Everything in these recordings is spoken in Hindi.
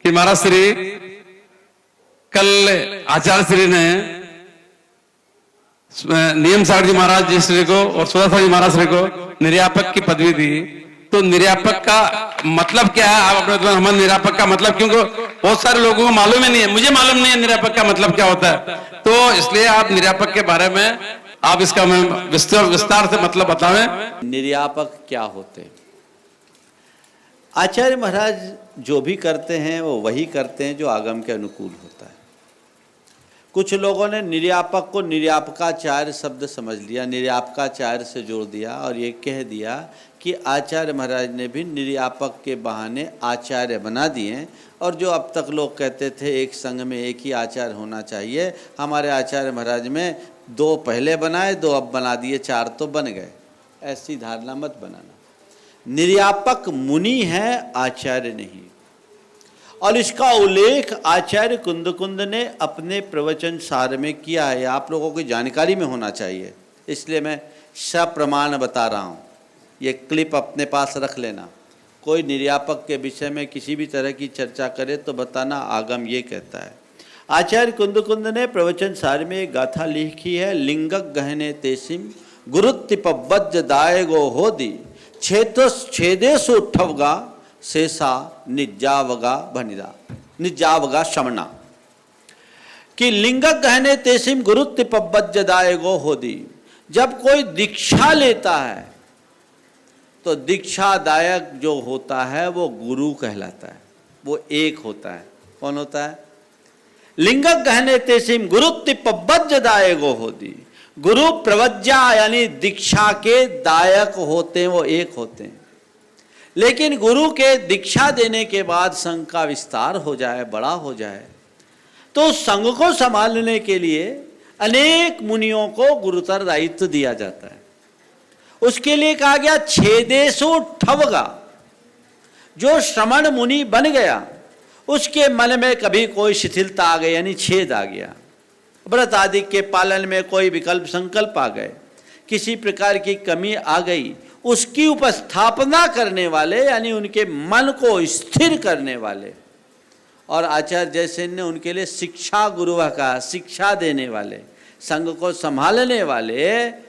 कि महाराज श्री कल आचार्य श्री ने नियम सागर जी महाराज जी श्री को और सुधा जी महाराज श्री को निर्यापक की पदवी दी। तो निर्यापक का मतलब क्या है? आप अपने हम निर्यापक का मतलब, क्योंकि बहुत सारे लोगों को मालूम ही नहीं है, मुझे मालूम नहीं है निर्यापक का मतलब क्या होता है। तो इसलिए आप निर्यापक के बारे में आप इसका विस्तार से मतलब बतावें। निर्यापक क्या होते हैं? आचार्य महाराज जो भी करते हैं वो वही करते हैं जो आगम के अनुकूल होता है। कुछ लोगों ने निर्यापक को निर्यापकाचार्य शब्द समझ लिया, निर्यापकाचार्य से जोड़ दिया और ये कह दिया कि आचार्य महाराज ने भी निर्यापक के बहाने आचार्य बना दिए। और जो अब तक लोग कहते थे एक संघ में एक ही आचार्य होना चाहिए, हमारे आचार्य महाराज में 2 पहले बनाए, 2 अब बना दिए, 4 तो बन गए, ऐसी धारणा मत बनाना। निर्यापक मुनि है, आचार्य नहीं। और इसका उल्लेख आचार्य कुंद ने अपने प्रवचन सार में किया है। आप लोगों की जानकारी में होना चाहिए, इसलिए मैं सप्रमाण बता रहा हूँ। ये क्लिप अपने पास रख लेना। कोई निर्यापक के विषय में किसी भी तरह की चर्चा करे तो बताना आगम ये कहता है। आचार्य कुंद ने प्रवचन सार में एक गाथा लिखी है। लिंगक गहने तेसिम गुरुत्तिपवज्ज दायगो होदी छेदेशु उठवगा शेषा निजावगा भनिदा निजावगा शमना। कि लिंगक गहने तेसिम गुरुत्तिपवज्ज दायगो होदी। जब कोई दीक्षा लेता है तो दीक्षादायक जो होता है वो गुरु कहलाता है, वो एक होता है। कौन होता है? लिंगक गहने तेसिम गुरुत्तिपवज्ज दायगो होदी। गुरु प्रवज्जा यानी दीक्षा के दायक होते हैं, वो एक होते हैं। लेकिन गुरु के दीक्षा देने के बाद संघ का विस्तार हो जाए, बड़ा हो जाए, तो संघ को संभालने के लिए अनेक मुनियों को गुरुतर दायित्व दिया जाता है। उसके लिए कहा गया छेदेशु ठवगा। जो श्रमण मुनि बन गया उसके मन में कभी कोई शिथिलता आ गई, यानी छेद आ गया, व्रत आदि के पालन में कोई विकल्प संकल्प आ गए, किसी प्रकार की कमी आ गई, उसकी उपस्थापना करने वाले यानी उनके मन को स्थिर करने वाले, और आचार्य जयसेन ने उनके लिए शिक्षा गुरु का, शिक्षा देने वाले, संघ को संभालने वाले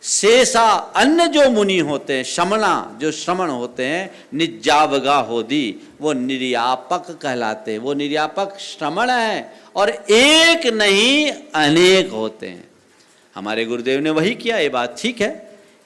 शेषा अन्य जो मुनि होते हैं, शमना जो श्रमण होते हैं, निजावगा होदी, वो निर्यापक कहलाते हैं। वो निर्यापक श्रमण है और एक नहीं अनेक होते हैं। हमारे गुरुदेव ने वही किया। ये बात ठीक है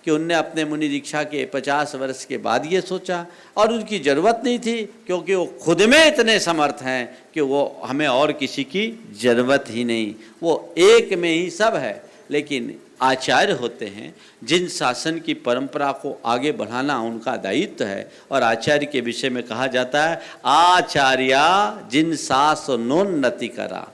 कि उनने अपने मुनि दीक्षा के 50 वर्ष के बाद ये सोचा, और उनकी ज़रूरत नहीं थी क्योंकि वो खुद में इतने समर्थ हैं कि वो हमें और किसी की ज़रूरत ही नहीं, वो एक में ही सब है। लेकिन आचार्य होते हैं जिन शासन की परंपरा को आगे बढ़ाना उनका दायित्व है। और आचार्य के विषय में कहा जाता है आचार्या जिन शासनोन्नति करा।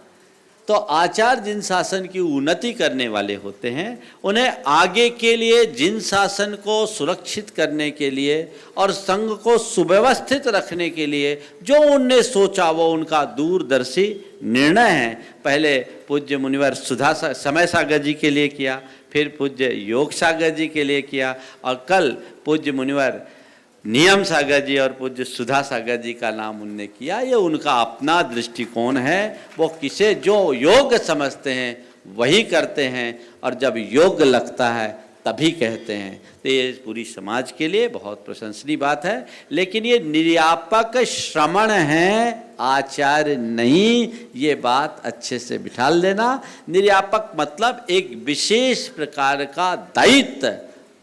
तो आचार्य जिन शासन की उन्नति करने वाले होते हैं, उन्हें आगे के लिए जिन शासन को सुरक्षित करने के लिए और संघ को सुव्यवस्थित रखने के लिए जो उनने सोचा वो उनका दूरदर्शी निर्णय है। पहले पूज्य मुनिवर समय सागर जी के लिए किया, फिर पूज्य योग सागर जी के लिए किया, और कल पूज्य मुनिवर नियम सागर जी और पूज्य सुधा सागर जी का नाम उनने किया। ये उनका अपना दृष्टिकोण है। वो किसे जो योग समझते हैं वही करते हैं, और जब योग लगता है तभी कहते हैं। तो ये पूरी समाज के लिए बहुत प्रशंसनीय बात है। लेकिन ये निर्यापक श्रमण हैं, आचार्य नहीं, ये बात अच्छे से बिठाल देना। निर्यापक मतलब एक विशेष प्रकार का दायित्व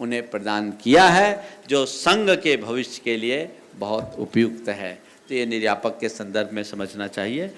उन्हें प्रदान किया है जो संघ के भविष्य के लिए बहुत उपयुक्त है। तो ये निर्यापक के संदर्भ में समझना चाहिए।